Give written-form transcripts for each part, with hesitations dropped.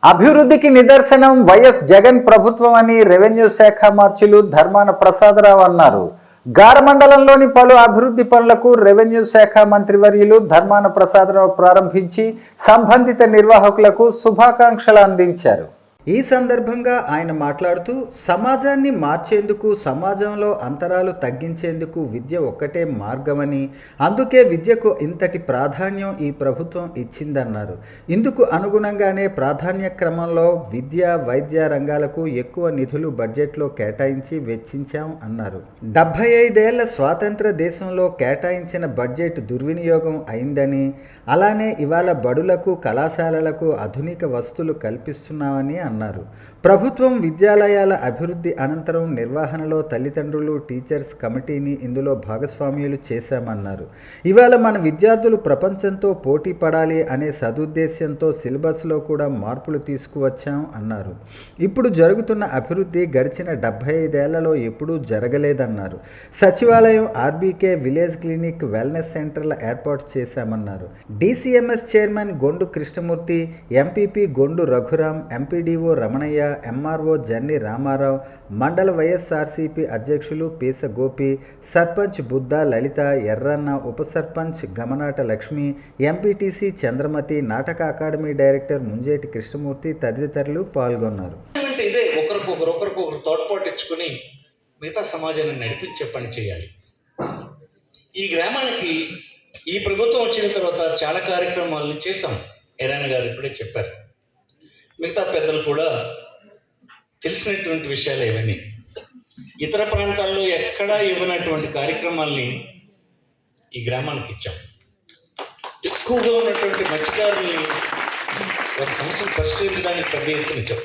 అభివృద్ధికి నిదర్శనం వైఎస్ జగన్ ప్రభుత్వం అని రెవెన్యూ శాఖ మంత్రులు ధర్మాన ప్రసాదరావు అన్నారు. గార మండలంలోని పలు అభివృద్ధి పనులకు రెవెన్యూ శాఖ మంత్రివర్యులు ధర్మాన ప్రసాదరావు ప్రారంభించి సంబంధిత నిర్వాహకులకు శుభాకాంక్షలు అందించారు. ఈ సందర్భంగా ఆయన మాట్లాడుతూ సమాజాన్ని మార్చేందుకు, సమాజంలో అంతరాలు తగ్గించేందుకు విద్య ఒక్కటే మార్గమని, అందుకే విద్యకు ఇంతటి ప్రాధాన్యం ఈ ప్రభుత్వం ఇచ్చిందన్నారు. ఇందుకు అనుగుణంగానే ప్రాధాన్య క్రమంలో విద్య, వైద్య రంగాలకు ఎక్కువ నిధులు బడ్జెట్లో కేటాయించి వెచ్చించాం అన్నారు. 75 ఏళ్ల స్వాతంత్ర దేశంలో కేటాయించిన బడ్జెట్ దుర్వినియోగం అయిందని, అలానే ఇవాళ బడులకు, కళాశాలలకు ఆధునిక వసతులు కల్పిస్తున్నామని అన్నారు. ప్రభుత్వం విద్యాలయాల అభివృద్ధి అనంతరం నిర్వహణలో తల్లిదండ్రులు, టీచర్స్ కమిటీని ఇందులో భాగస్వామ్యులు చేశామన్నారు. ఇవాళ మన విద్యార్థులు ప్రపంచంతో పోటీ పడాలి అనే సదుద్దేశ్యంతో సిలబస్లో కూడా మార్పులు తీసుకువచ్చాం అన్నారు. ఇప్పుడు జరుగుతున్న అభివృద్ధి గడిచిన 75 ఏళ్లలో ఎప్పుడూ జరగలేదన్నారు. సచివాలయం, ఆర్బీకే, విలేజ్ క్లినిక్, వెల్నెస్ సెంటర్ల ఏర్పాటు చేశామన్నారు. DCMS chairman Gondu Krishnamurthy, MPP Gondu Raghuram, MPDO Ramanaiah, MRO Janni Ramarao, మండల వైఎస్ఆర్సీపీ అధ్యక్షులు పీస గోపి, సర్పంచ్ బుద్ధ లలిత, ఎర్రన్న, ఉప సర్పంచ్ గమనాట లక్ష్మి, ఎంపీటీసీ చంద్రమతి, నాటక అకాడమీ డైరెక్టర్ ముంజేటి కృష్ణమూర్తి తదితరులు పాల్గొన్నారు. ఇదే ఒకరికొకరు తోడ్పాటు ఇచ్చుకుని మిగతా సమాజాన్ని నడిపించే పని చేయాలి. ఈ గ్రామానికి ఈ ప్రభుత్వం వచ్చిన తర్వాత చాలా కార్యక్రమాలను చేశాం. ఎర్రన్న గారు ఇప్పుడే చెప్పారు. మిగతా పెద్దలు కూడా తెలిసినటువంటి విషయాలు ఇవన్నీ. ఇతర ప్రాంతాల్లో ఎక్కడా ఇవ్వనటువంటి కార్యక్రమాల్ని ఈ గ్రామానికి ఇచ్చాం. ఎక్కువగా ఉన్నటువంటి మత్స్యకారుల్ని ఒక సమస్యను పరిష్కరించడానికి పెద్ద ఎత్తున ఇచ్చాం.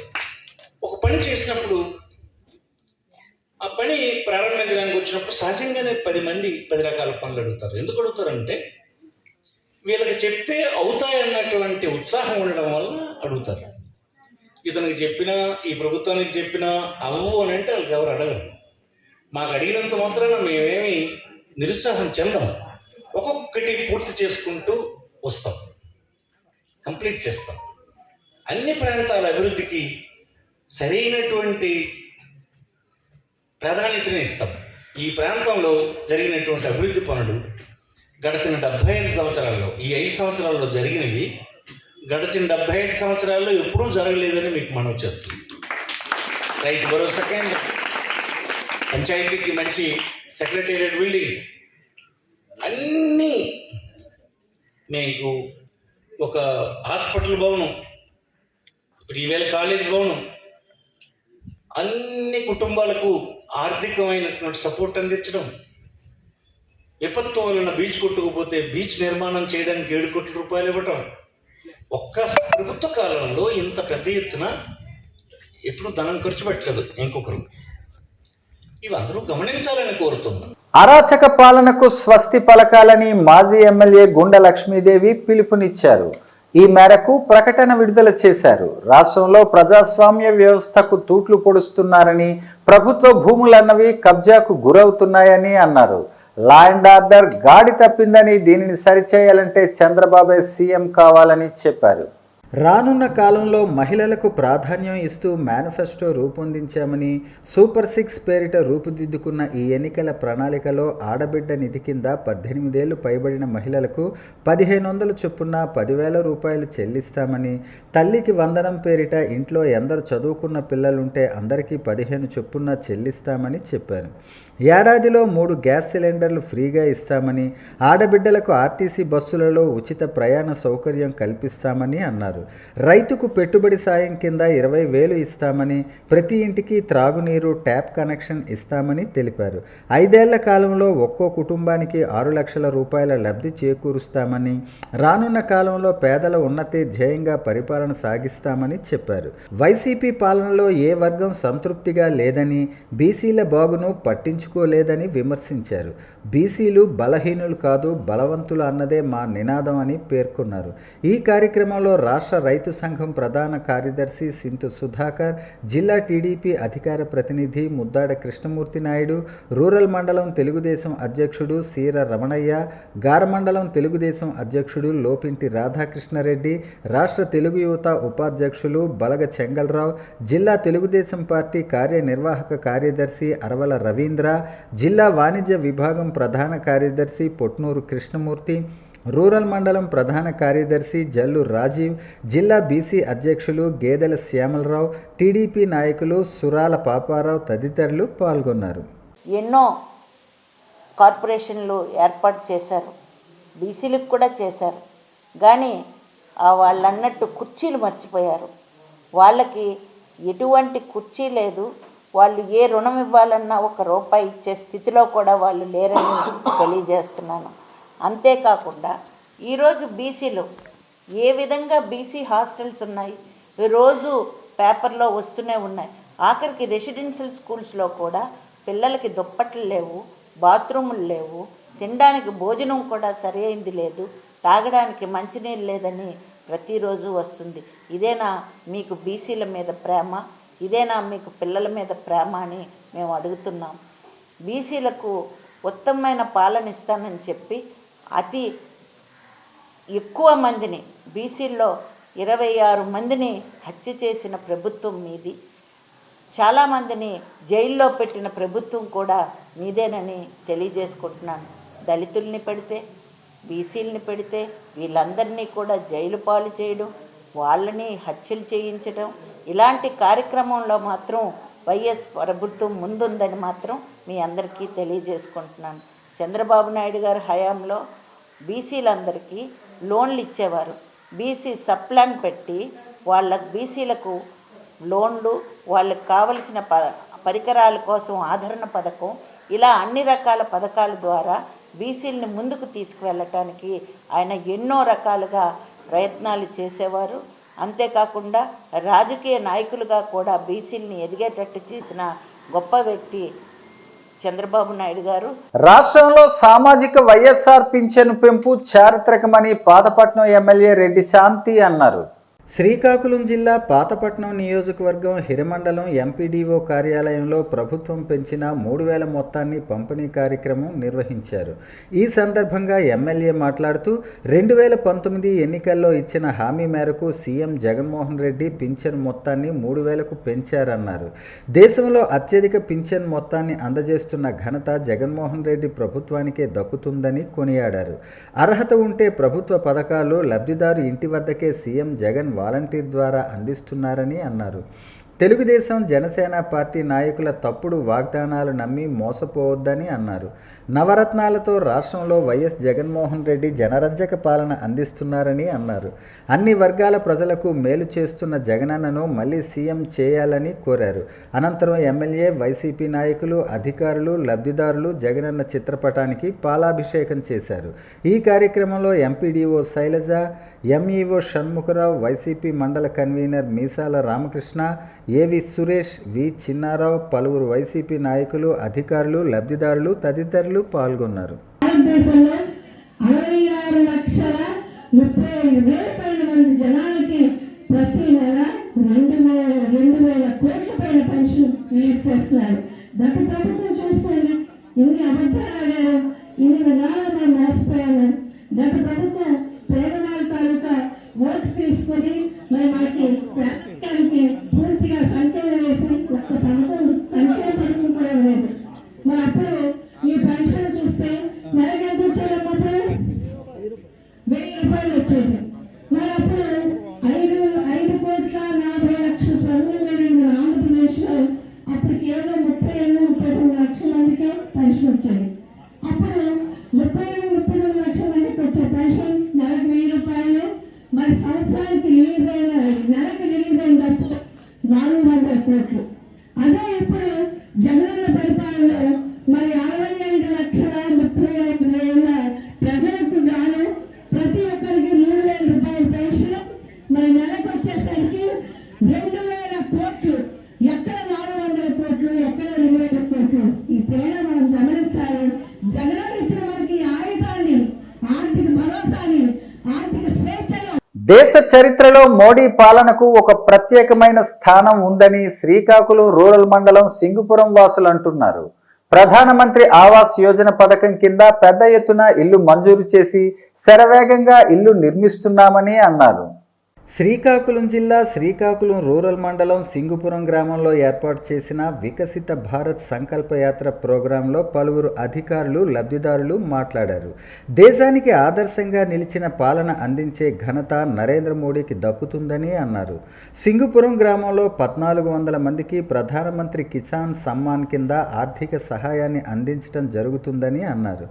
ఒక పని చేసినప్పుడు ఆ పని ప్రారంభించడానికి వచ్చినప్పుడు సహజంగానే 10 మంది 10 రకాల పనులు అడుగుతారు. ఎందుకు అడుగుతారంటే వీళ్ళకి చెప్తే అవుతాయన్నటువంటి ఉత్సాహం ఉండడం వల్ల అడుగుతారు. ఇతనికి చెప్పినా, ఈ ప్రభుత్వానికి చెప్పినా అవ్వు అని అంటే వాళ్ళకి ఎవరు అడగరు. మాకు అడిగినంత మాత్రాన మేమేమి నిరుత్సాహం చెందాం. ఒక్కొక్కటి పూర్తి చేసుకుంటూ వస్తాం, కంప్లీట్ చేస్తాం. అన్ని ప్రాంతాల అభివృద్ధికి సరైనటువంటి ప్రాధాన్యతనే ఇస్తాం. ఈ ప్రాంతంలో జరిగినటువంటి అభివృద్ధి పనులు గడిచిన 75 సంవత్సరాల్లో, ఈ 5 సంవత్సరాల్లో జరిగినవి గడిచిన 75 సంవత్సరాల్లో ఎప్పుడూ జరగలేదని మీకు మనవి చేస్తుంది. రైతు భరోసా కేంద్రం, పంచాయతీకి మంచి సెక్రటేరియట్ బిల్డింగ్, అన్నీ, మీకు ఒక హాస్పిటల్ భవనం, ఇప్పుడు ఈవేళ కాలేజ్ భవనం, అన్ని కుటుంబాలకు ఆర్థికమైనటువంటి సపోర్ట్ అందించడం, విపత్తు వలన బీచ్ కొట్టుకుపోతే బీచ్ నిర్మాణం చేయడానికి 7 కోట్ల రూపాయలు ఇవ్వటం. ఒక్క ప్రభుత్వ కాలంలో ఇంత పెద్ద ఎత్తున ఎప్పుడు ధనం ఖర్చు పెట్టలేదు ఇంకొకరు. ఇవి అందరూ గమనించాలని కోరుతున్నాం. అరాచక పాలనకు స్వస్తి పలకాలని మాజీ ఎమ్మెల్యే గుండ లక్ష్మీదేవి పిలుపునిచ్చారు. ఈ మేరకు ప్రకటన విడుదల చేశారు. రాష్ట్రంలో ప్రజాస్వామ్య వ్యవస్థకు తూట్లు పొడుస్తున్నారని, ప్రభుత్వ భూములన్నవి కబ్జాకు గురవుతున్నాయని అన్నారు. లా అండ్ ఆర్డర్ గాడి తప్పిందని, దీనిని సరిచేయాలంటే చంద్రబాబే సీఎం కావాలని చెప్పారు. రానున్న కాలంలో మహిళలకు ప్రాధాన్యం ఇస్తూ మేనిఫెస్టో రూపొందించామని, సూపర్ 6 పేరిట రూపుదిద్దుకున్న ఈ ఎన్నికల ప్రణాళికలో ఆడబిడ్డ నిధి కింద 18 ఏళ్లు పైబడిన మహిళలకు 1500 చొప్పున 10,000 రూపాయలు చెల్లిస్తామని, తల్లికి వందనం పేరిట ఇంట్లో ఎందరు చదువుకున్న పిల్లలుంటే అందరికీ 15 చొప్పున చెల్లిస్తామని చెప్పారు. ఏడాదిలో 3 గ్యాస్ సిలిండర్లు ఫ్రీగా ఇస్తామని, ఆడబిడ్డలకు ఆర్టీసీ బస్సులలో ఉచిత ప్రయాణ సౌకర్యం కల్పిస్తామని అన్నారు. రైతుకు పెట్టుబడి సాయం కింద 20,000 ఇస్తామని, ప్రతి ఇంటికి త్రాగునీరు, ట్యాప్ కనెక్షన్ ఇస్తామని తెలిపారు. 5 ఏళ్ల కాలంలో ఒక్కో కుటుంబానికి 6 లక్షల రూపాయల లబ్ధి చేకూరుస్తామని, రానున్న కాలంలో పేదల ఉన్నతి ధ్యేయంగా పరిపాలన సాగిస్తామని చెప్పారు. వైసీపీ పాలనలో ఏ వర్గం సంతృప్తిగా లేదని, బీసీల బాగును పట్టించుకు పట్టించుకోలేదని విమర్శించారు. బీసీలు బలహీనులు కాదు, బలవంతులు అన్నదే మా నినాదం అని పేర్కొన్నారు. ఈ కార్యక్రమంలో రాష్ట్ర రైతు సంఘం ప్రధాన కార్యదర్శి సింతు సుధాకర్, జిల్లా టీడీపీ అధికార ప్రతినిధి ముద్దాడ కృష్ణమూర్తి నాయుడు, రూరల్ మండలం తెలుగుదేశం అధ్యక్షుడు సీర రమణయ్య, గారమండలం తెలుగుదేశం అధ్యక్షుడు లోపింటి రాధాకృష్ణారెడ్డి, రాష్ట్ర తెలుగు యువత ఉపాధ్యక్షులు బలగ చెంగల్రావు, జిల్లా తెలుగుదేశం పార్టీ కార్యనిర్వాహక కార్యదర్శి అరవల రవీంద్ర, జిల్లా వాణిజ్య విభాగం ప్రధాన కార్యదర్శి పొట్నూరు కృష్ణమూర్తి, రూరల్ మండలం ప్రధాన కార్యదర్శి జల్లు రాజీవ్, జిల్లా బీసీ అధ్యక్షులు గేదెల శ్యామలరావు, టీడీపీ నాయకులు సురాల పాపారావు తదితరులు పాల్గొన్నారు. ఎన్నో కార్పొరేషన్లు ఏర్పాటు చేశారు, బీసీలకు కూడా చేశారు. కానీ వాళ్ళు అన్నట్టు కుర్చీలు మర్చిపోయారు. వాళ్ళకి ఎటువంటి కుర్చీ లేదు. వాళ్ళు ఏ రుణం ఇవ్వాలన్నా ₹1 ఇచ్చే స్థితిలో కూడా వాళ్ళు లేరని తెలియజేస్తున్నాను. అంతేకాకుండా ఈరోజు బీసీలు ఏ విధంగా బీసీ హాస్టల్స్ ఉన్నాయి, రోజు పేపర్లో వస్తూనే ఉన్నాయి. ఆఖరికి రెసిడెన్షియల్ స్కూల్స్లో కూడా పిల్లలకి దుప్పట్లు లేవు, బాత్రూములు లేవు, తినడానికి భోజనం కూడా సరి అయింది లేదు, తాగడానికి మంచినీళ్ళు లేదని ప్రతిరోజు వస్తుంది. ఇదేనా మీకు బీసీల మీద ప్రేమ? ఇదేనా మీకు పిల్లల మీద ప్రేమ అని మేము అడుగుతున్నాం. బీసీలకు ఉత్తమమైన పాలన ఇస్తానని చెప్పి అతి ఎక్కువ మందిని, బీసీల్లో 26 మందిని హత్య చేసిన ప్రభుత్వం మీది. చాలామందిని జైల్లో పెట్టిన ప్రభుత్వం కూడా మీదేనని తెలియజేసుకుంటున్నాను. దళితుల్ని పెడితే, బీసీలని పెడితే వీళ్ళందరినీ కూడా జైలు పాలు చేయడం, వాళ్ళని హత్యలు చేయించడం, ఇలాంటి కార్యక్రమంలో మాత్రం వైఎస్ ప్రభుత్వం ముందుందని మాత్రం మీ అందరికీ తెలియజేసుకుంటున్నాను. చంద్రబాబు నాయుడు గారి హయాంలో బీసీలందరికీ లోన్లు ఇచ్చేవారు. బీసీ సప్లాన్ పెట్టి బీసీలకు లోన్లు, వాళ్ళకి కావలసిన పరికరాల కోసం ఆదరణ పథకం, ఇలా అన్ని రకాల పథకాల ద్వారా బీసీలని ముందుకు తీసుకువెళ్ళటానికి ఆయన ఎన్నో రకాలుగా ప్రయత్నాలు చేసేవారు. అంతేకాకుండా రాజకీయ నాయకులుగా కూడా బీసీలని ఎదిగేటట్టు చేసిన గొప్ప వ్యక్తి చంద్రబాబు నాయుడు గారు. రాష్ట్రంలో సామాజిక వైఎస్ఆర్ పింఛను పెంపు చారిత్రకమని పాతపట్నం ఎమ్మెల్యే రెడ్డి శాంతి అన్నారు. శ్రీకాకుళం జిల్లా పాతపట్నం నియోజకవర్గం హిరమండలం ఎంపీడీఓ కార్యాలయంలో ప్రభుత్వం పెంచిన 3000 మొత్తాన్ని పంపిణీ కార్యక్రమం నిర్వహించారు. ఈ సందర్భంగా ఎమ్మెల్యే మాట్లాడుతూ 2019 ఎన్నికల్లో ఇచ్చిన హామీ మేరకు సీఎం జగన్మోహన్ రెడ్డి పింఛన్ మొత్తాన్ని 3000కు పెంచారన్నారు. దేశంలో అత్యధిక పింఛన్ మొత్తాన్ని అందజేస్తున్న ఘనత జగన్మోహన్ రెడ్డి ప్రభుత్వానికే దక్కుతుందని కొనియాడారు. అర్హత ఉంటే ప్రభుత్వ పథకాలు లబ్ధిదారు ఇంటి వద్దకే సీఎం జగన్ వాలంటీర్ ద్వారా అందిస్తున్నారని అన్నారు. తెలుగుదేశం జనసేన పార్టీ నాయకుల తప్పుడు వాగ్దానాలు నమ్మి మోసపోవద్దని అన్నారు. నవరత్నాలతో రాష్ట్రంలో వైఎస్ జగన్మోహన్ రెడ్డి జనరంజక పాలన అందిస్తున్నారని అన్నారు. అన్ని వర్గాల ప్రజలకు మేలు చేస్తున్న జగనన్నను మళ్ళీ సీఎం చేయాలని కోరారు. అనంతరం ఎమ్మెల్యే, వైసీపీ నాయకులు, అధికారులు, లబ్ధిదారులు జగనన్న చిత్రపటానికి పాలాభిషేకం చేశారు. ఈ కార్యక్రమంలో ఎంపీడీఓ శైలజ, ఎంఈఓ షణ్ముఖరావు, వైసీపీ మండల కన్వీనర్ మీసాల రామకృష్ణ, ఏవి సురేష్, వి చిన్నారావు, పలువురు వైసీపీ నాయకులు, అధికారులు, లబ్ధిదారులు తదితరులు పాల్గొన్నారు. భారతదేశంలో 66,35,000 మంది జనాలకి ప్రతి నెల 2,000 కోట్ల పైన పెన్షన్ రిలీజ్ చేస్తున్నారు. గత ప్రభుత్వం చూసుకోండి, ఇన్ని అబద్ధాలు ఆడారు, ఇన్ని విధాలు మేము మోసపోయాము. గత ప్రభుత్వం పేదవాళ్ళ తాలూకా ఓటు తీసుకొని మనకి ప్రాంతానికి పూర్తిగా సంఖ్యలు వేసి ఒక్క పథకం, సంఖ్య పథకం కూడా లేదు. మరి అప్పుడు ఈ పెన్షన్ చూస్తే నెలకి ఎంత వచ్చేది? అప్పుడు 1000 రూపాయలు వచ్చేది. మరి అప్పుడు 5,40,00,000 ప్రజలు మేము ఆంధ్రప్రదేశ్లో అప్పుడు కేవలం 32 లక్షల మందికి పెన్షన్ వచ్చేది. అప్పుడు 32 లక్షల మందికి వచ్చే పెన్షన్ నెలకు 1000 రూపాయలు. మరి సంవత్సరానికి నెలకు రిలీజ్ అయిన డబ్బు 400 కోట్లు. అదే ఇప్పుడు జగనన్న పరిపాలనలో మరి 65,35,000 ప్రజలకు గాను ప్రతి ఒక్కరికి 3,000 రూపాయల పెన్షన్. మరి నెలకు వచ్చేసరికి 2,000 కోట్లు. ఎక్కడ 400 కోట్లు, ఎక్కడ 2,000 కోట్లు? ఈ తేడా మనం దేశ చరిత్రలో మోడీ పాలనకు ఒక ప్రత్యేకమైన స్థానం ఉందని శ్రీకాకుళం రూరల్ మండలం సింగుపురం వాసులు అంటున్నారు. ప్రధానమంత్రి ఆవాస్ యోజన పథకం కింద పెద్ద ఎత్తున ఇల్లు మంజూరు చేసి శరవేగంగా ఇల్లు నిర్మిస్తున్నామని అన్నారు. శ్రీకాకుళం జిల్లా శ్రీకాకుళం రూరల్ మండలం సింగుపురం గ్రామంలో ఏర్పాటు చేసిన వికసిత భారత్ సంకల్ప యాత్ర ప్రోగ్రాంలో పలువురు అధికారులు లబ్ధిదారులు మాట్లాడారు. దేశానికి ఆదర్శంగా నిలిచిన పాలన అందించే ఘనత నరేంద్ర మోడీకి దక్కుతుందని అన్నారు. సింగుపురం గ్రామంలో 1400 మందికి ప్రధానమంత్రి కిసాన్ సమ్మాన్ కింద ఆర్థిక సహాయాన్ని అందించడం జరుగుతుందని అన్నారు.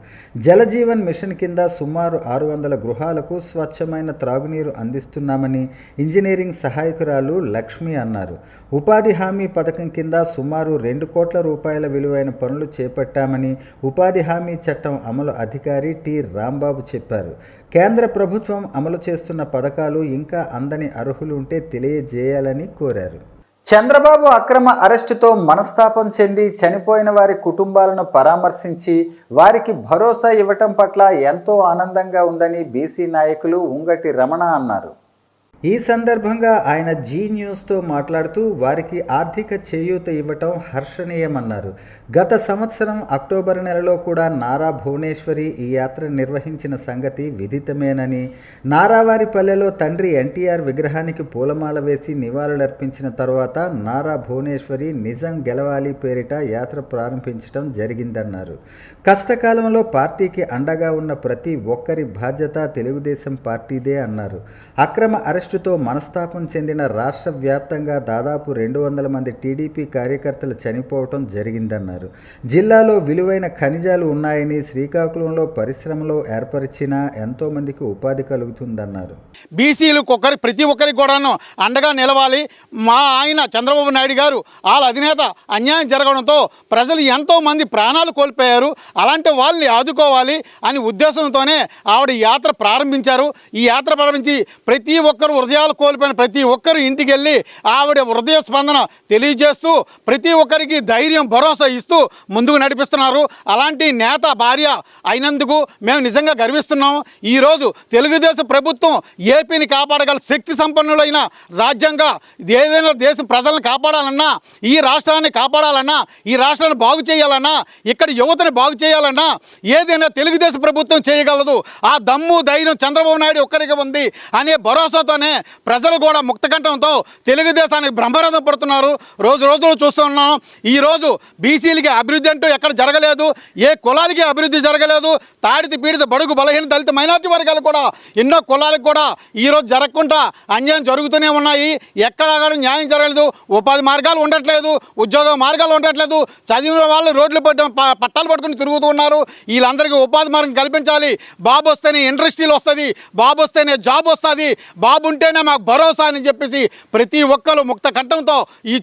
జలజీవన్ మిషన్ కింద సుమారు 600 గృహాలకు స్వచ్ఛమైన త్రాగునీరు అందిస్తున్నామని ఇంజనీరింగ్ సహాయకురాలు లక్ష్మి అన్నారు. ఉపాధి హామీ పథకం కింద సుమారు 2 కోట్ల రూపాయల విలువైన పనులు చేపట్టామని ఉపాధి హామీ చట్టం అమలు అధికారి టి రాంబాబు చెప్పారు. కేంద్ర ప్రభుత్వం అమలు చేస్తున్న పథకాలు ఇంకా అందని అర్హులుంటే తెలియజేయాలని కోరారు. చంద్రబాబు అక్రమ అరెస్టుతో మనస్తాపం చెంది చనిపోయిన వారి కుటుంబాలను పరామర్శించి వారికి భరోసా ఇవ్వటం పట్ల ఎంతో ఆనందంగా ఉందని బీసీ నాయకులు ఉంగటి రమణ అన్నారు. ఈ సందర్భంగా ఆయన జీ న్యూస్తో మాట్లాడుతూ వారికి ఆర్థిక చేయూత ఇవ్వటం హర్షణీయమన్నారు. గత సంవత్సరం అక్టోబర్ నెలలో కూడా నారా భువనేశ్వరి ఈ యాత్ర నిర్వహించిన సంగతి విదితమేనని, నారావారిపల్లెలో తండ్రి ఎన్టీఆర్ విగ్రహానికి పూలమాల వేసి నివాళులర్పించిన తర్వాత నారా భువనేశ్వరి నిజం గెలవాలి పేరిట యాత్ర ప్రారంభించడం జరిగిందన్నారు. కష్టకాలంలో పార్టీకి అండగా ఉన్న ప్రతి ఒక్కరి బాధ్యత తెలుగుదేశం పార్టీదే అన్నారు. అక్రమ అరెస్టుతో మనస్తాపం చెందిన రాష్ట్ర వ్యాప్తంగా దాదాపు 200 మంది టీడీపీ కార్యకర్తలు చనిపోవటం జరిగిందన్నారు. జిల్లాలో విలువైన ఖనిజాలు ఉన్నాయని, శ్రీకాకుళంలో పరిశ్రమలో ఏర్పరిచిన ఎంతో మందికి ఉపాధి కలుగుతుందన్నారు. బీసీలకు ప్రతి ఒక్కరికి కూడాను అండగా నిలవాలి. మా ఆయన చంద్రబాబు నాయుడు గారు వాళ్ళ అధినేత అన్యాయం జరగడంతో ప్రజలు ఎంతో మంది ప్రాణాలు కోల్పోయారు. అలాంటి వాళ్ళని ఆదుకోవాలి అని ఉద్దేశంతోనే ఆవిడ యాత్ర ప్రారంభించారు. ఈ యాత్ర ప్రారంభించి ప్రతి ఒక్కరు హృదయాలు కోల్పోయిన ప్రతి ఒక్కరు ఇంటికి వెళ్ళి ఆవిడ హృదయ స్పందన తెలియజేస్తూ ప్రతి ఒక్కరికి ధైర్యం భరోసా ఇస్తూ ముందుకు నడిపిస్తున్నారు. అలాంటి నేత భార్య అయినందుకు మేము నిజంగా గర్విస్తున్నాము. ఈరోజు తెలుగుదేశం ప్రభుత్వం ఏపీని కాపాడగల శక్తి సంపన్నులైన రాజ్యంగా ఏదైనా దేశం ప్రజలను కాపాడాలన్నా, ఈ రాష్ట్రాన్ని కాపాడాలన్నా, ఈ రాష్ట్రాన్ని బాగు చేయాలన్నా, ఇక్కడ యువతని బాగు చేయాలన్నా ఏదైనా తెలుగుదేశం ప్రభుత్వం చేయగలదు. ఆ దమ్ము ధైర్యం చంద్రబాబు నాయుడు ఒక్కరికి ఉంది అనే భరోసాతోనే ప్రజలు కూడా ముక్తకంఠంతో తెలుగుదేశానికి బ్రహ్మరథం పడుతున్నారు. రోజులు చూస్తున్నాం. ఈరోజు బీసీలకి అభివృద్ధి అంటూ ఎక్కడ జరగలేదు. ఏ కులాలకి అభివృద్ధి జరగలేదు. తాడితి పీడిత బడుగు బలహీన దళిత మైనార్టీ వర్గాలు కూడా ఎన్నో కులాలకు కూడా ఈరోజు జరగకుండా అన్యాయం జరుగుతూనే ఉన్నాయి. ఎక్కడ న్యాయం జరగలేదు. ఉపాధి మార్గాలు ఉండట్లేదు, ఉద్యోగ మార్గాలు ఉండట్లేదు. చదివిన వాళ్ళు రోడ్లు పట్టాలు పట్టుకుని తిరుగుతూ ఉన్నారు. వీళ్ళందరికీ ఉపాధి మార్గం కల్పించాలి. బాబు వస్తేనే ఇండస్ట్రీలు వస్తుంది, బాబు వస్తేనే జాబ్ వస్తుంది, బాబు ఉంటేనే మాకు భరోసా అని చెప్పేసి ప్రతి ఒక్కరు ముక్త కంఠంతో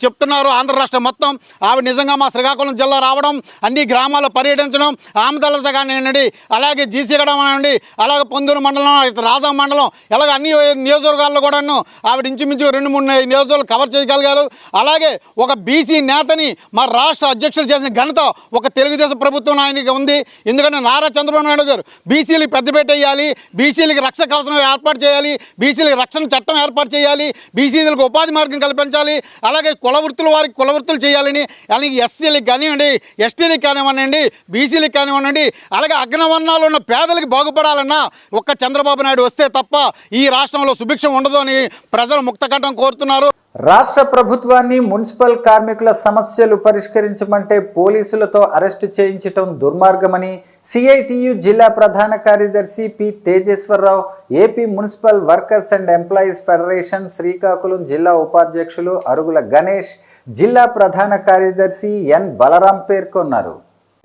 చెప్తున్నారు. ఆంధ్ర రాష్ట్రం మొత్తం ఆవిడ నిజంగా మా శ్రీకాకుళం జిల్లా రావడం, అన్ని గ్రామాల్లో పర్యటించడం, ఆమదలస కానివ్వండి, అలాగే జీసీగడం అనండి, అలాగే పొందూరు మండలం, రాజా మండలం, ఇలాగ అన్ని నియోజకవర్గాల్లో కూడాను ఆవిడ ఇంచుమించు 2-3 నియోజకవర్గాలు కవర్ చేయగలిగారు. అలాగే ఒక బీసీ నేతని మా రాష్ట్ర అధ్యక్షులు చేసిన ఘనత ఒక తెలుగుదేశం ప్రభుత్వం ఆయనకి ఉంది. ఎందుకంటే నారా చంద్రబాబు నాయుడు గారు బీసీలకి పెద్దపేట వేయాలి, బీసీలకి రక్షణ కవచం ఏర్పాటు చేయాలి, బీసీలకి రక్షణ చట్టం ఏర్పాటు చేయాలి, బీసీలకు ఉపాధి మార్గం కల్పించాలి, అలాగే కుల వృత్తుల వారికి కుల వృత్తులు చేయాలని, అలాగే ఎస్సీలకు కానివ్వండి, ఎస్టీలకు కానివ్వండి, బీసీలకు కానివ్వండి, అలాగే అగ్రవర్ణాలు ఉన్న పేదలకు బాగుపడాలన్నా ఒక్క చంద్రబాబు నాయుడు వస్తే తప్ప ఈ రాష్ట్రంలో సుభిక్షం ఉండదు అని ప్రజలు ముక్తకంఠం కోరుతున్నారు. రాష్ట్ర ప్రభుత్వాన్ని మున్సిపల్ కార్మికుల సమస్యలు పరిష్కరించమంటే పోలీసులతో అరెస్టు చేయించటం దుర్మార్గమని సిఐటియు జిల్లా ప్రధాన కార్యదర్శి P Tejeswara Rao, AP municipal workers and employees federation Srikakulam జిల్లా ఉపాధ్యక్షులు అరుగుల గణేష్, జిల్లా ప్రధాన కార్యదర్శి ఎన్ బలరాం పేర్కొన్నారు.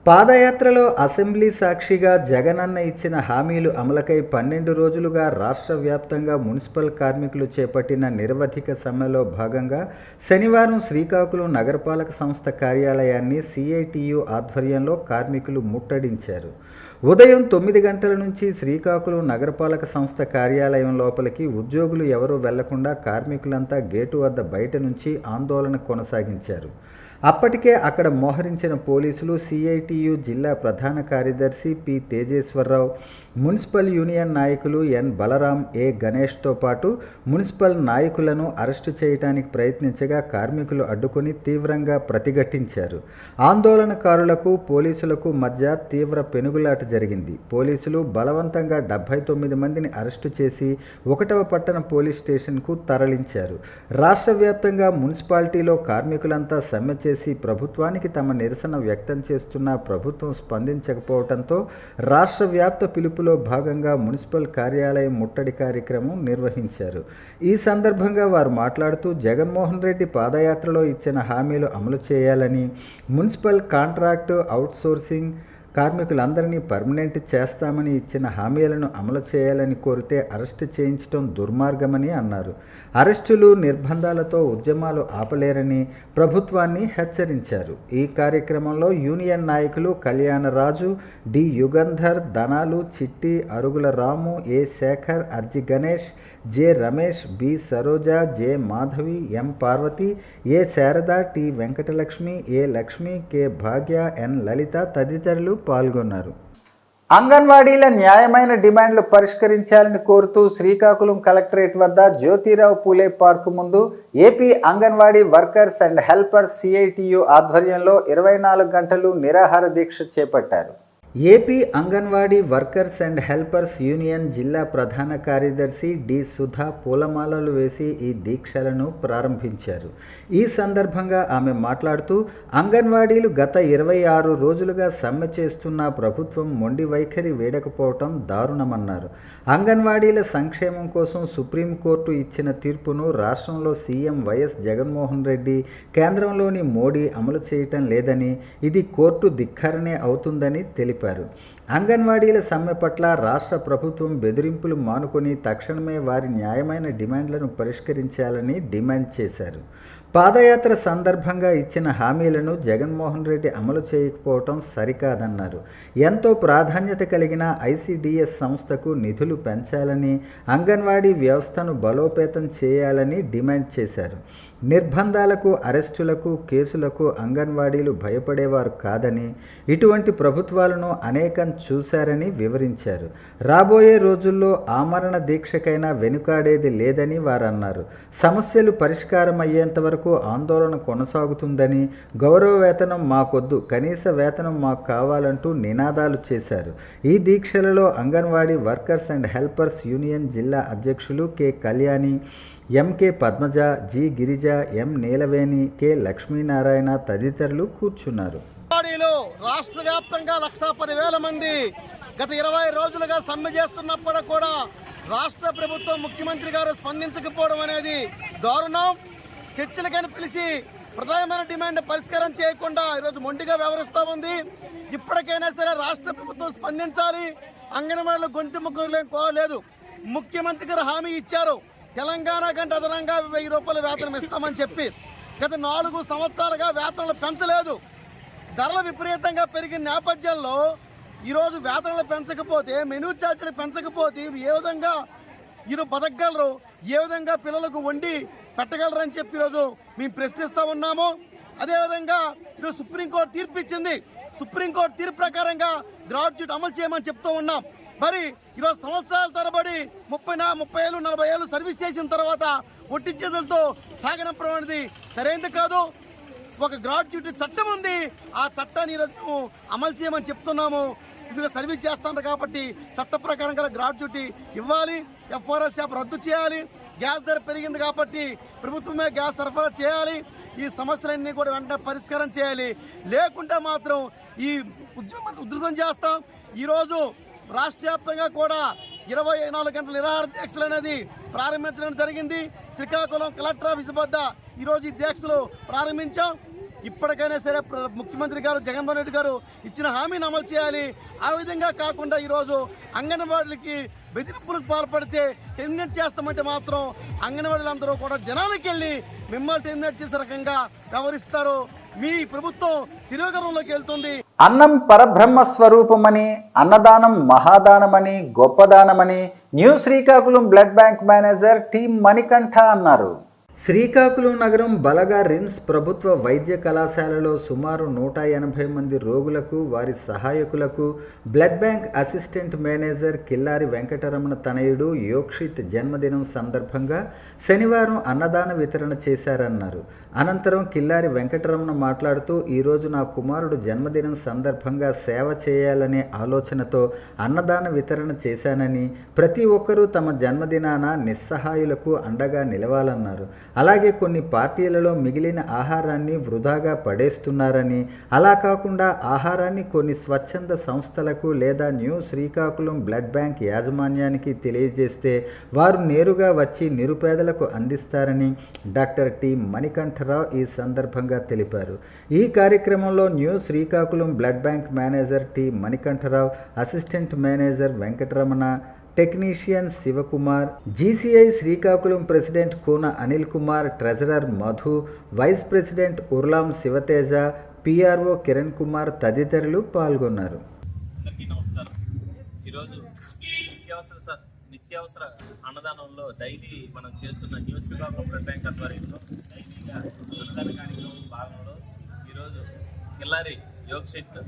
పాదయాత్రలో అసెంబ్లీ సాక్షిగా జగనన్న ఇచ్చిన హామీలు అమలుకై 12 రోజులుగా రాష్ట్ర వ్యాప్తంగా మున్సిపల్ కార్మికులు చేపట్టిన నిరవధిక సమ్మెలో భాగంగా శనివారం శ్రీకాకుళం నగరపాలక సంస్థ కార్యాలయాన్ని సిఐటియు ఆధ్వర్యంలో కార్మికులు ముట్టడించారు. ఉదయం 9 గంటల నుంచి శ్రీకాకుళం నగరపాలక సంస్థ కార్యాలయం లోపలికి ఉద్యోగులు ఎవరూ వెళ్లకుండా కార్మికులంతా గేటు వద్ద బయట నుంచి ఆందోళన కొనసాగించారు. అప్పటికే అక్కడ మోహరించిన పోలీసులు సిఐటియు జిల్లా ప్రధాన కార్యదర్శి పి తేజేశ్వరరావు, మున్సిపల్ యూనియన్ నాయకులు ఎన్ బలరాం, ఏ గణేష్తో పాటు మున్సిపల్ నాయకులను అరెస్టు చేయడానికి ప్రయత్నించగా కార్మికులు అడ్డుకొని తీవ్రంగా ప్రతిఘటించారు. ఆందోళనకారులకు పోలీసులకు మధ్య తీవ్ర పెనుగులాట జరిగింది. పోలీసులు బలవంతంగా 79 మందిని అరెస్టు చేసి 1వ పట్టణ పోలీస్ స్టేషన్కు తరలించారు. రాష్ట్ర వ్యాప్తంగా మున్సిపాలిటీలో కార్మికులంతా సమ్మె చేసి ప్రభుత్వానికి తమ నిరసన వ్యక్తం చేస్తున్న ప్రభుత్వం స్పందించకపోవడంతో రాష్ట్ర వ్యాప్త పిలుపులో భాగంగా మున్సిపల్ కార్యాలయం ముట్టడి కార్యక్రమం నిర్వహించారు. ఈ సందర్భంగా వారు మాట్లాడుతూ జగన్మోహన్ రెడ్డి పాదయాత్రలో ఇచ్చిన హామీలు అమలు చేయాలని, మున్సిపల్ కాంట్రాక్టు అవుట్సోర్సింగ్ కార్మికులందరినీ పర్మనెంట్ చేస్తామని ఇచ్చిన హామీలను అమలు చేయాలని కోరితే అరెస్టు చేయించడం దుర్మార్గమని అన్నారు. అరెస్టులు, నిర్బంధాలతో ఉద్యమాలు ఆపలేరని ప్రభుత్వాన్ని హెచ్చరించారు. ఈ కార్యక్రమంలో యూనియన్ నాయకులు కళ్యాణరాజు, D Yugandhar, Dhanalu, Chitti, Arugula Ramu, A Sekhar, Arji Ganesh, J Ramesh, B Saroja, J Madhavi, M Parvathi, A Sarada, T Venkatalakshmi, A Lakshmi, K Bhagya, N Lalitha తదితరులు పాల్గొన్నారు. అంగన్వాడీల న్యాయమైన డిమాండ్లు పరిష్కరించాలని కోరుతూ శ్రీకాకుళం కలెక్టరేట్ వద్ద జ్యోతిరావు పూలే పార్కు ముందు AP anganwadi workers and helpers CITU ఆధ్వర్యంలో 24 గంటలు నిరాహార దీక్ష చేపట్టారు. AP anganwadi workers and helpers union జిల్లా ప్రధాన కార్యదర్శి డి సుధా పూలమాలలు వేసి ఈ దీక్షలను ప్రారంభించారు. ఈ సందర్భంగా ఆమె మాట్లాడుతూ అంగన్వాడీలు గత 26 రోజులుగా సమ్మె చేస్తున్న ప్రభుత్వం మొండి వైఖరి వీడకపోవటం దారుణమన్నారు. అంగన్వాడీల సంక్షేమం కోసం సుప్రీంకోర్టు ఇచ్చిన తీర్పును రాష్ట్రంలో సీఎం వైఎస్ జగన్మోహన్ రెడ్డి, కేంద్రంలోని మోడీ అమలు చేయటం లేదని, ఇది కోర్టు ధిక్కరణే అవుతుందని తెలిపారు. అంగన్వాడీల సమ్మె పట్ల రాష్ట్ర ప్రభుత్వం బెదిరింపులు మానుకొని తక్షణమే వారి న్యాయమైన డిమాండ్లను పరిష్కరించాలని డిమాండ్ చేశారు. పాదయాత్ర సందర్భంగా ఇచ్చిన హామీలను జగన్మోహన్ రెడ్డి అమలు చేయకపోవటం సరికాదన్నారు. ఎంతో ప్రాధాన్యత కలిగిన ఐసిడిఎస్ సంస్థకు నిధులు పెంచాలని, అంగన్వాడీ వ్యవస్థను బలోపేతం చేయాలని డిమాండ్ చేశారు. నిర్బంధాలకు, అరెస్టులకు, కేసులకు అంగన్వాడీలు భయపడేవారు కాదని, ఇటువంటి ప్రభుత్వాలను అనేకం చూశారని వివరించారు. రాబోయే రోజుల్లో ఆమరణ దీక్షకైనా వెనుకాడేది లేదని వారన్నారు. సమస్యలు పరిష్కారం అయ్యేంత వరకు ఆందోళన కొనసాగుతుందని, గౌరవ వేతనం మాకొద్దు, కనీస వేతనం మాకు కావాలంటూ నినాదాలు చేశారు. ఈ దీక్షలలో anganwadi workers and helpers union జిల్లా అధ్యక్షులు K Kalyani, MK Padmaja, G Girija, M Neelaveni, K Lakshminarayana తదితరులు కూర్చున్నారు. రాష్ట్ర వ్యాప్తంగా 1,10,000 మంది గత 20 రోజులుగా సమ్మె చేస్తున్నప్పుడు కూడా రాష్ట్ర ప్రభుత్వం, ముఖ్యమంత్రి గారు స్పందించకపోవడం అనేది దారుణం. చర్చలకని పిలిచి ప్రధానమైన డిమాండ్ పరిష్కారం చేయకుండా ఈరోజు మొండిగా వ్యవహరిస్తూ ఉంది. ఇప్పటికైనా సరే రాష్ట్ర ప్రభుత్వం స్పందించాలి. అంగన్వాడీలో గొంతు ముగ్గురు కోరలేదు. ముఖ్యమంత్రి గారు హామీ ఇచ్చారు, తెలంగాణ కంటే అదనంగా 1000 రూపాయల వేతనం ఇస్తామని చెప్పి గత 4 సంవత్సరాలుగా వేతనాలు పెంచలేదు. ధరలు విపరీతంగా పెరిగిన నేపథ్యంలో ఈరోజు వేతనాలు పెంచకపోతే, మెనూ ఛార్జీలు పెంచకపోతే ఏ విధంగా ఈరోజు బతకగలరు, ఏ విధంగా పిల్లలకు వండి పెట్టగలరు అని చెప్పి ఈరోజు మేము ప్రశ్నిస్తూ ఉన్నాము. అదేవిధంగా ఈరోజు సుప్రీంకోర్టు తీర్పు ఇచ్చింది. సుప్రీంకోర్టు తీర్పు ప్రకారంగా గ్రాడ్యుయేట్ అమలు చేయమని చెప్తూ ఉన్నాం. మరి ఈరోజు సంవత్సరాల తరబడి 30 ఏళ్ళు 40 ఏళ్ళు సర్వీస్ చేసిన తర్వాత ఒట్టి చేతులతో సాగనంపడం అనేది సరైనది కాదు. ఒక గ్రాడ్యుయేట్ చట్టం ఉంది, ఆ చట్టాన్ని ఈరోజు అమలు చేయమని చెప్తున్నాము. ఇదిగా సర్వీస్ చేస్తున్నారు కాబట్టి చట్ట ప్రకారం గల గ్రాడ్యుయేట్ ఇవ్వాలి. ఎఫ్ఆర్ఎస్ యాప్ రద్దు చేయాలి. గ్యాస్ ధర పెరిగింది కాబట్టి ప్రభుత్వమే గ్యాస్ సరఫరా చేయాలి. ఈ సమస్యలన్నీ కూడా వెంటనే పరిష్కారం చేయాలి. లేకుంటే మాత్రం ఈ ఉద్యమం ఉధృతం చేస్తాం. ఈరోజు రాష్ట్ర వ్యాప్తంగా కూడా 24 గంటల నిరాహార దీక్షలు అనేది ప్రారంభించడం జరిగింది. శ్రీకాకుళం కలెక్టర్ ఆఫీస్ వద్ద ఈరోజు ఈ దీక్షలు ప్రారంభించాం. ఇప్పటికైనా సరే ముఖ్యమంత్రి గారు జగన్మోహన్ రెడ్డి గారు ఇచ్చిన హామీని అమలు చేయాలి. ఆ విధంగా కాకుండా ఈరోజు అంగన్వాడీలకి బెదిరింపులకు పాల్పడితే టెర్మినేట్ చేస్తామంటే మాత్రం అంగన్వాడీలందరూ కూడా జనానికి వెళ్ళి మిమ్మల్ని టెర్మినేట్ చేసే రకంగా వ్యవహరిస్తారు. మీ ప్రభుత్వం తిరోగమనంలోకి వెళ్తుంది. అన్నం పరబ్రహ్మ స్వరూపమని, అన్నదానం మహాదానమని, గొప్పదానమని new Srikakulam blood bank manager T Manikanta అన్నారు. శ్రీకాకుళం నగరం బలగా రిమ్స్ ప్రభుత్వ వైద్య కళాశాలలో సుమారు 180 మంది రోగులకు వారి సహాయకులకు blood bank assistant manager Killari Venkataramana తనయుడు యోక్షిత్ జన్మదినం సందర్భంగా శనివారం అన్నదాన వితరణ చేశారన్నారు. అనంతరం కిల్లారి వెంకటరమణ మాట్లాడుతూ, ఈరోజు నా కుమారుడు జన్మదినం సందర్భంగా సేవ చేయాలనే ఆలోచనతో అన్నదాన వితరణ చేశానని, ప్రతి ఒక్కరూ తమ జన్మదినాన నిస్సహాయులకు అండగా నిలవాలన్నారు. అలాగే కొన్ని పార్టీలలో మిగిలిన ఆహారాన్ని వృధాగా పడేస్తున్నారని, అలా కాకుండా ఆహారాన్ని కొన్ని స్వచ్ఛంద సంస్థలకు లేదా న్యూ శ్రీకాకుళం బ్లడ్ బ్యాంక్ యాజమాన్యానికి తెలియజేస్తే వారు నేరుగా వచ్చి నిరుపేదలకు అందిస్తారని డాక్టర్ టి మణికంఠరావు ఈ సందర్భంగా తెలిపారు. ఈ కార్యక్రమంలో new Srikakulam blood bank manager T Manikantarao, assistant manager Venkataramana, technician Sivakumar, JCI Srikakulam president Koona Anil Kumar, treasurer Madhu, vice president Urlam Sivateja, PRO Kiran Kumar తదితరులు పాల్గొన్నారు. అందరికీ నమస్కారం. ఈరోజు నిత్యావసర అన్నదానంలో డైలీ మనం చేస్తున్న న్యూ శ్రీకాకుళం బ్లడ్ బ్యాంక్ ఆధ్వర్యంలో డైలీగా అన్నదాన కార్యక్రమం భాగంలో ఈరోజు కిల్లారి యోక్షిత్,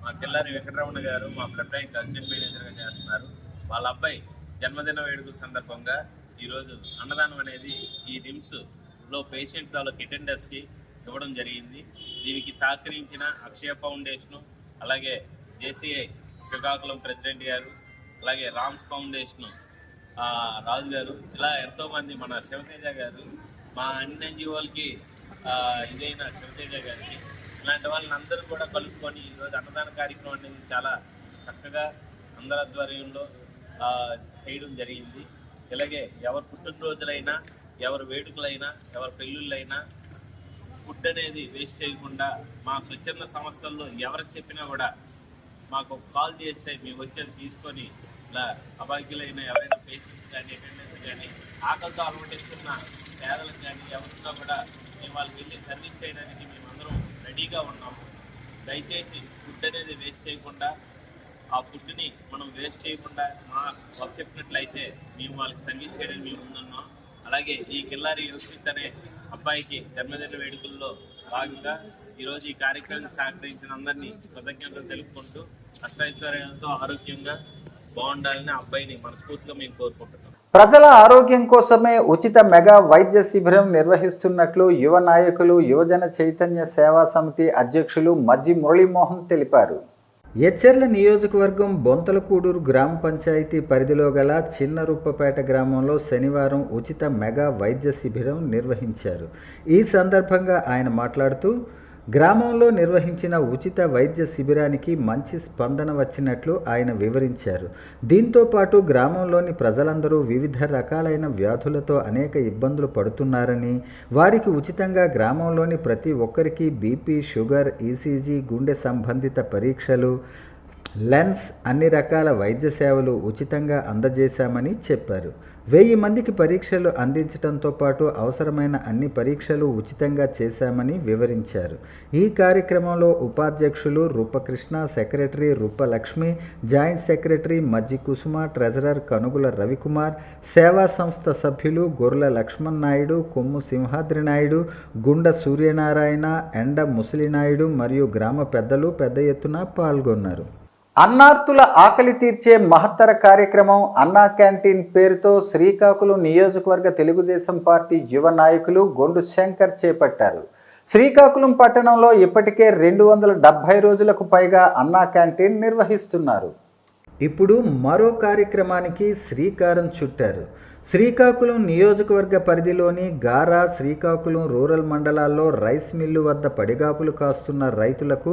మా కిల్లారి వెంకటరమణ గారు మా బ్లడ్ బ్యాంక్ అసిస్టెంట్ మేనేజర్గా చేస్తున్నారు. వాళ్ళ అబ్బాయి జన్మదిన వేడుకల సందర్భంగా ఈరోజు అన్నదానం అనేది ఈ రిమ్స్లో పేషెంట్ వాళ్ళకి అటెండర్స్కి ఇవ్వడం జరిగింది. దీనికి సహకరించిన అక్షయ ఫౌండేషను, అలాగే జేసీఐ శ్రీకాకుళం ప్రెసిడెంట్ గారు, అలాగే రామ్స్ ఫౌండేషను రాజు గారు, ఇలా ఎంతోమంది, మన శివతేజ గారు, మా అన్ని ఎన్జిఓలకి ఇదైన శివతేజ గారికి, ఇలాంటి వాళ్ళని అందరూ కూడా కలుపుకొని ఈరోజు అన్నదాన కార్యక్రమం అనేది చాలా చక్కగా అందరి ఆధ్వర్యంలో చేయడం జరిగింది. ఇలాగే ఎవరి పుట్టినరోజులైనా, ఎవరి వేడుకలైనా, ఎవరి పెళ్ళిళ్ళైనా ఫుడ్ అనేది వేస్ట్ చేయకుండా మా స్వచ్ఛంద సంస్థల్లో ఎవరికి చెప్పినా కూడా మాకు కాల్ చేస్తే మేము వచ్చేది తీసుకొని, ఇలా అభాగ్యులైన ఎవరైనా పేషెంట్స్ కానీ అటెండెన్స్ కానీ ఆకలితో అలవాటిస్తున్న పేదలకు కానీ ఎవరితో కూడా మేము వాళ్ళకి వెళ్ళి సర్వీస్ చేయడానికి మేమందరం రెడీగా ఉన్నాము. దయచేసి ఫుడ్ అనేది వేస్ట్ చేయకుండా, ఆ ఫుడ్ని మనం వేస్ట్ చేయకుండా మాకు చెప్పినట్లయితే మేము వాళ్ళకి సర్వీస్ చేయడానికి మేము ముందున్నాం. అలాగే ఈ కిల్లారి యోక్షిత్ అనే అబ్బాయికి జన్మదిన వేడుకల్లో భాగంగా ఈరోజు ఈ కార్యక్రమాన్ని సహకరించిన అందరినీ కృతజ్ఞతలు తెలుపుకుంటూ అష్టైశ్వర్యాలతో ఆరోగ్యంగా బాగుండాలని అబ్బాయిని మనస్ఫూర్తిగా మేము కోరుకుంటున్నాం. ప్రజల ఆరోగ్యం కోసమే ఉచిత మెగా వైద్య శిబిరం నిర్వహిస్తున్నట్లు యువ నాయకులు యువజన చైతన్య సేవా సమితి అధ్యక్షులు మజ్జి మురళీమోహన్ తెలిపారు. ఎచ్చెర్ల నియోజకవర్గం బొంతలకూడూరు గ్రామ పంచాయతీ పరిధిలో గల చిన్నరుప్పపేట గ్రామంలో శనివారం ఉచిత మెగా వైద్య శిబిరం నిర్వహించారు. ఈ సందర్భంగా ఆయన మాట్లాడుతూ, గ్రామంలో నిర్వహించిన ఉచిత వైద్య శిబిరానికి మంచి స్పందన వచ్చినట్లు ఆయన వివరించారు. దీంతో పాటు గ్రామంలోని ప్రజలందరూ వివిధ రకాలైన వ్యాధులతో అనేక ఇబ్బందులు పడుతున్నారని, వారికి ఉచితంగా గ్రామంలోని ప్రతి ఒక్కరికి బీపీ, షుగర్, ఈసీజీ, గుండె సంబంధిత పరీక్షలు, లెన్స్, అన్ని రకాల వైద్య సేవలు ఉచితంగా అందజేశామని చెప్పారు. 1000 మందికి పరీక్షలు అందించడంతో పాటు అవసరమైన అన్ని పరీక్షలు ఉచితంగా చేశామని వివరించారు. ఈ కార్యక్రమంలో ఉపాధ్యక్షులు రూపకృష్ణ, సెక్రటరీ రూపలక్ష్మి, జాయింట్ సెక్రటరీ మజ్జి కుసుమ, ట్రెజరర్ కనుగుల రవికుమార్, సేవా సంస్థ సభ్యులు గొర్ల లక్ష్మణ్ నాయుడు, కొమ్ము సింహాద్రి నాయుడు, గుండ సూర్యనారాయణ, ఎండ ముసలినాయుడు మరియు గ్రామ పెద్దలు పెద్ద ఎత్తున పాల్గొన్నారు. అన్నార్తుల ఆకలి తీర్చే మహత్తర కార్యక్రమం అన్నా క్యాంటీన్ పేరుతో శ్రీకాకుళం నియోజకవర్గ తెలుగుదేశం పార్టీ యువ నాయకులు గొండు శంకర్ చేపట్టారు. శ్రీకాకుళం పట్టణంలో ఇప్పటికే 270 రోజులకు పైగా అన్నా క్యాంటీన్ నిర్వహిస్తున్నారు. ఇప్పుడు మరో కార్యక్రమానికి శ్రీకారం చుట్టారు. శ్రీకాకుళం నియోజకవర్గ పరిధిలోని గారా, శ్రీకాకుళం రూరల్ మండలాల్లో రైస్ మిల్లు వద్ద పడిగాపులు కాస్తున్న రైతులకు,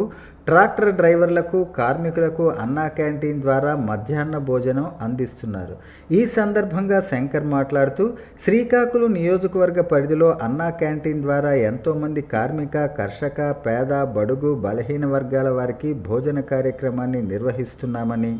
ట్రాక్టర్ డ్రైవర్లకు, కార్మికులకు అన్నా క్యాంటీన్ ద్వారా మధ్యాహ్న భోజనం అందిస్తున్నారు. ఈ సందర్భంగా శంకర్ మాట్లాడుతూ, శ్రీకాకుళం నియోజకవర్గ పరిధిలో అన్నా క్యాంటీన్ ద్వారా ఎంతోమంది కార్మిక, కర్షక, పేద, బడుగు, బలహీన వర్గాల వారికి భోజన కార్యక్రమాన్ని నిర్వహిస్తున్నామని,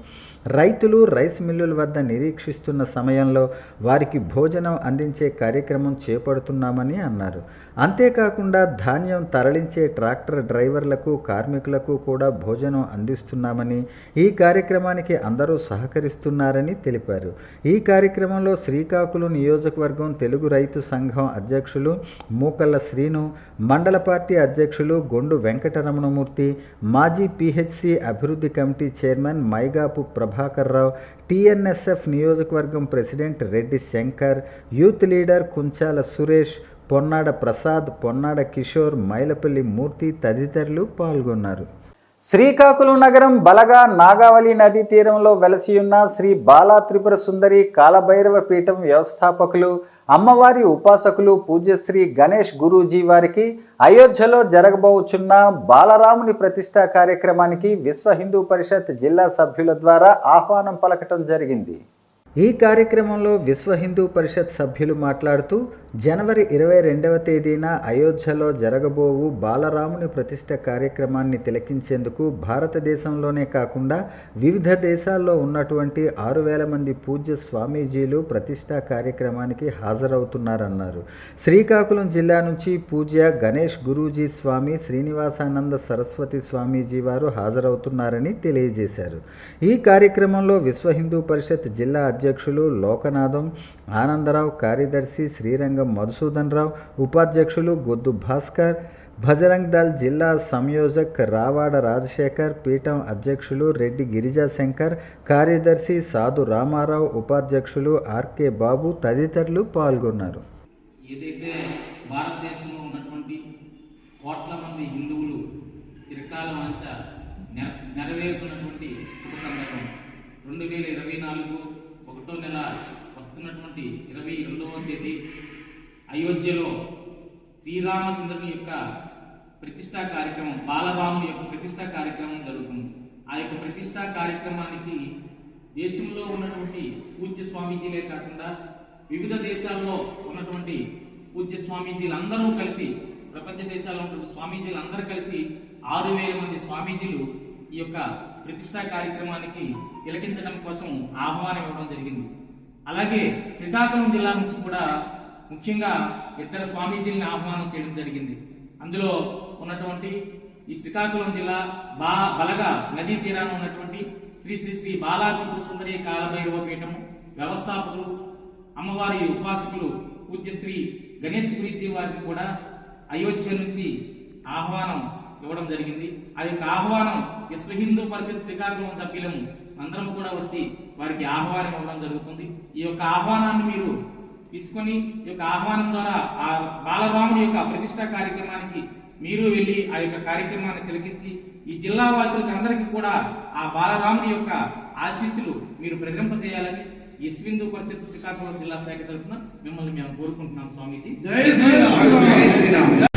రైతులు రైస్ మిల్లుల వద్ద నిరీక్షిస్తున్న సమయంలో వారికి భోజనం అందించే కార్యక్రమం చేపడుతున్నామని అన్నారు. అంతేకాకుండా ధాన్యం తరలించే ట్రాక్టర్ డ్రైవర్లకు, కార్మికులకు కూడా భోజనం అందిస్తున్నామని, ఈ కార్యక్రమానికి అందరూ సహకరిస్తున్నారని తెలిపారు. ఈ కార్యక్రమంలో శ్రీకాకుళం నియోజకవర్గం తెలుగు రైతు సంఘం అధ్యక్షులు మూకల్ల శ్రీను, మండల పార్టీ అధ్యక్షులు గొండు వెంకటరమణమూర్తి, మాజీ పిహెచ్సి అభివృద్ధి committee chairman Maigapu Prabhakar Rao, TNSF నియోజకవర్గం president Reddy Shankar, youth leader Kunchala Suresh, Ponnada Prasad, Ponnada Kishore, Mylapalli Murthy తదితరులు పాల్గొన్నారు. శ్రీకాకుళం నగరం బలగా నాగావళి నదీ తీరంలో వెలసియున్న శ్రీ బాలా త్రిపుర సుందరి కాలభైరవ పీఠం వ్యవస్థాపకులు, అమ్మవారి ఉపాసకులు పూజ్యశ్రీ గణేష్ గురూజీ వారికి అయోధ్యలో జరగబోచున్న బాలరాముని ప్రతిష్టా కార్యక్రమానికి విశ్వ హిందూ పరిషత్ జిల్లా సభ్యుల ద్వారా ఆహ్వానం పలకటం జరిగింది. ఈ కార్యక్రమంలో విశ్వ హిందూ పరిషత్ సభ్యులు మాట్లాడుతూ జనవరి 22వ తేదీన అయోధ్యలో జరగబోవు బాలరాముని ప్రతిష్ట కార్యక్రమాన్ని తిలకించేందుకు భారతదేశంలోనే కాకుండా వివిధ దేశాల్లో ఉన్నటువంటి 6,000 మంది పూజ్య స్వామీజీలు ప్రతిష్టా కార్యక్రమానికి హాజరవుతున్నారన్నారు. శ్రీకాకుళం జిల్లా నుంచి పూజ్య గణేష్ గురూజీ స్వామి, శ్రీనివాసానంద సరస్వతి స్వామీజీ వారు హాజరవుతున్నారని తెలియజేశారు. ఈ కార్యక్రమంలో విశ్వ హిందూ పరిషత్ జిల్లా అధ్యక్షులు లోకనాథం ఆనందరావు, కార్యదర్శి శ్రీరంగం మధుసూదన్ రావు, ఉపాధ్యక్షులు గొద్దు భాస్కర్, భజరంగ్ దళ్ జిల్లా సంయోజక్ రావాడ రాజశేఖర్, పీఠం అధ్యక్షులు రెడ్డి గిరిజాశంకర్, కార్యదర్శి సాధు రామారావు, ఉపాధ్యక్షులు ఆర్కే బాబు తదితరులు పాల్గొన్నారు. ఏదైతే భారతదేశంలో ఉన్నటువంటి కోట్ల మంది హిందువులు చిరకాల వాంఛ నెరవేరుతున్నటువంటి శుభ సందర్భం 2024 1వ నెల వస్తున్నటువంటి 22వ తేదీ అయోధ్యలో శ్రీరామచంద్రుని యొక్క ప్రతిష్టా కార్యక్రమం, బాలరాముని యొక్క ప్రతిష్టా కార్యక్రమం జరుగుతుంది. ఆ యొక్క ప్రతిష్టా కార్యక్రమానికి దేశంలో ఉన్నటువంటి పూజ్య స్వామీజీలే కాకుండా వివిధ దేశాల్లో ఉన్నటువంటి పూజ్య స్వామీజీలందరూ కలిసి, ప్రపంచ దేశాల్లో ఉన్నటువంటి స్వామీజీలందరూ కలిసి 6,000 మంది స్వామీజీలు ఈ యొక్క ప్రతిష్టా కార్యక్రమానికి తిలకించడం కోసం ఆహ్వానం ఇవ్వడం జరిగింది. అలాగే శ్రీకాకుళం జిల్లా నుంచి కూడా ముఖ్యంగా 2 స్వామీజీలని ఆహ్వానం చేయడం జరిగింది. అందులో ఉన్నటువంటి ఈ శ్రీకాకుళం జిల్లా బలగా నదీ తీరాన ఉన్నటువంటి శ్రీ శ్రీ శ్రీ బాలా త్రిపుర సుందరి కాలభైరవ పీఠం వ్యవస్థాపకులు, అమ్మవారి ఉపాసకులు పూజ్యశ్రీ గణేష్ గురూజీ వారికి కూడా అయోధ్య నుంచి ఆహ్వానం ఇవ్వడం జరిగింది. ఆ యొక్క ఆహ్వానం విశ్వ హిందూ పరిషత్ శ్రీకాకుళం సభ్యులము అందరం కూడా వచ్చి వారికి ఆహ్వానం ఇవ్వడం జరుగుతుంది. ఈ యొక్క ఆహ్వానాన్ని మీరు తీసుకొని ఈ యొక్క ఆహ్వానం ద్వారా ఆ బాలరాముని యొక్క ప్రతిష్టా కార్యక్రమానికి మీరు వెళ్ళి ఆ యొక్క కార్యక్రమాన్ని తిలకించి ఈ జిల్లా వాసులకు అందరికీ కూడా ఆ బాలరాముని యొక్క ఆశీస్సులు మీరు ప్రజంపజేయాలని విశ్వ హిందూ పరిషత్ శ్రీకాకుళం జిల్లా శాఖ తరఫున మిమ్మల్ని మేము కోరుకుంటున్నాం. స్వామీజీ జై శ్రీరామ్.